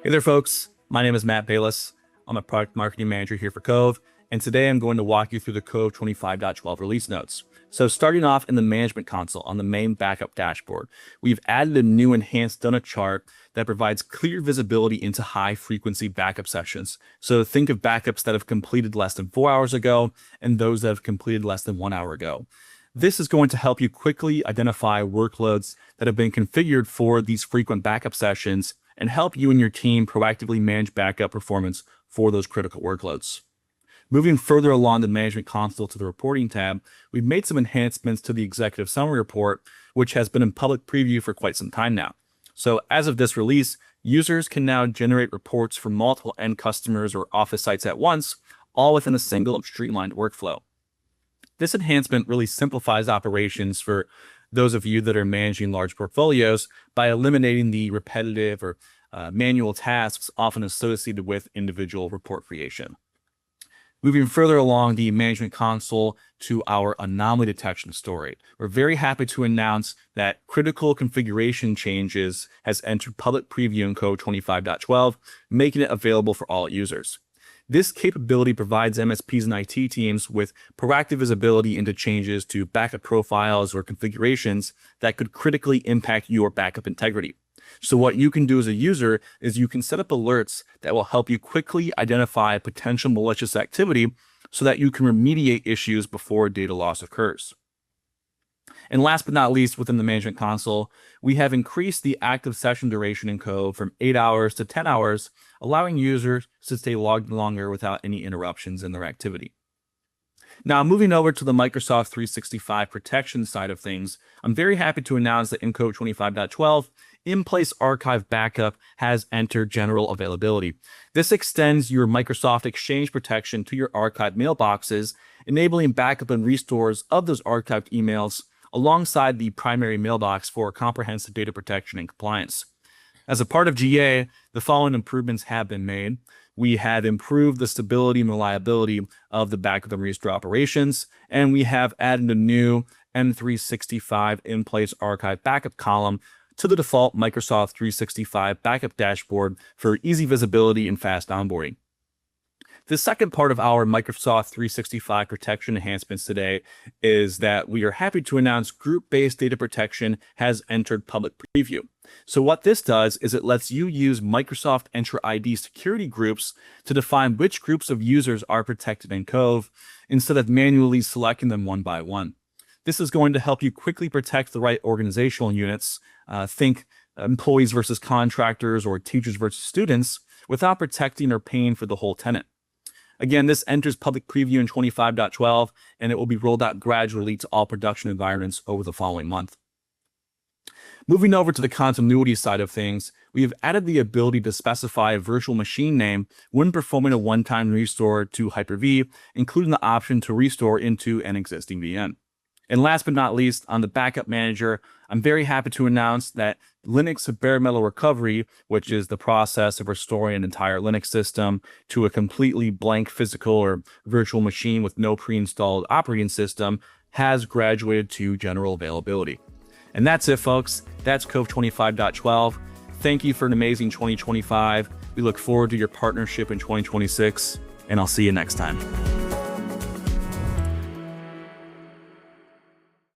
Hey there, folks. My name is Matt Baylis. I'm a product marketing manager here for Cove, and today I'm going to walk you through the Cove 25.12 release notes. So starting off in the management console on the main backup dashboard, we've added a new enhanced donut chart that provides clear visibility into high-frequency backup sessions. So think of backups that have completed less than 4 hours ago and those that have completed less than 1 hour ago. This is going to help you quickly identify workloads that have been configured for these frequent backup sessions and help you and your team proactively manage backup performance for those critical workloads. Moving further along the management console to the reporting tab, we've made some enhancements to the executive summary report, which has been in public preview for quite some time now. So as of this release, users can now generate reports for multiple end customers or office sites at once, all within a single streamlined workflow. This enhancement really simplifies operations for those of you that are managing large portfolios by eliminating the repetitive or manual tasks often associated with individual report creation. Moving further along the management console to our anomaly detection story, we're very happy to announce that critical configuration changes has entered public preview in Cove 25.12, making it available for all users. This capability provides MSPs and IT teams with proactive visibility into changes to backup profiles or configurations that could critically impact your backup integrity. So what you can do as a user is you can set up alerts that will help you quickly identify potential malicious activity so that you can remediate issues before data loss occurs. And last but not least, within the management console, we have increased the active session duration in Cove from 8 hours to 10 hours, allowing users to stay logged longer without any interruptions in their activity. Now, moving over to the Microsoft 365 protection side of things, I'm very happy to announce that in Cove 25.12, in-place archive backup has entered general availability. This extends your Microsoft Exchange protection to your archived mailboxes, enabling backup and restores of those archived emails alongside the primary mailbox for comprehensive data protection and compliance. As a part of GA, the following improvements have been made. We have improved the stability and reliability of the backup and restore operations, and we have added a new M365 in-place archive backup column to the default Microsoft 365 backup dashboard for easy visibility and fast onboarding. The second part of our Microsoft 365 protection enhancements today is that we are happy to announce group-based data protection has entered public preview. So what this does is it lets you use Microsoft Entra ID security groups to define which groups of users are protected in Cove instead of manually selecting them one by one. This is going to help you quickly protect the right organizational units, think employees versus contractors or teachers versus students, without protecting or paying for the whole tenant. Again, this enters public preview in 25.12, and it will be rolled out gradually to all production environments over the following month. Moving over to the continuity side of things, we have added the ability to specify a virtual machine name when performing a one-time restore to Hyper-V, including the option to restore into an existing VM. And last but not least, on the backup manager, I'm very happy to announce that Linux bare metal recovery, which is the process of restoring an entire Linux system to a completely blank physical or virtual machine with no pre-installed operating system, has graduated to general availability. And that's it, folks. That's Cove 25.12. Thank you for an amazing 2025. We look forward to your partnership in 2026, and I'll see you next time.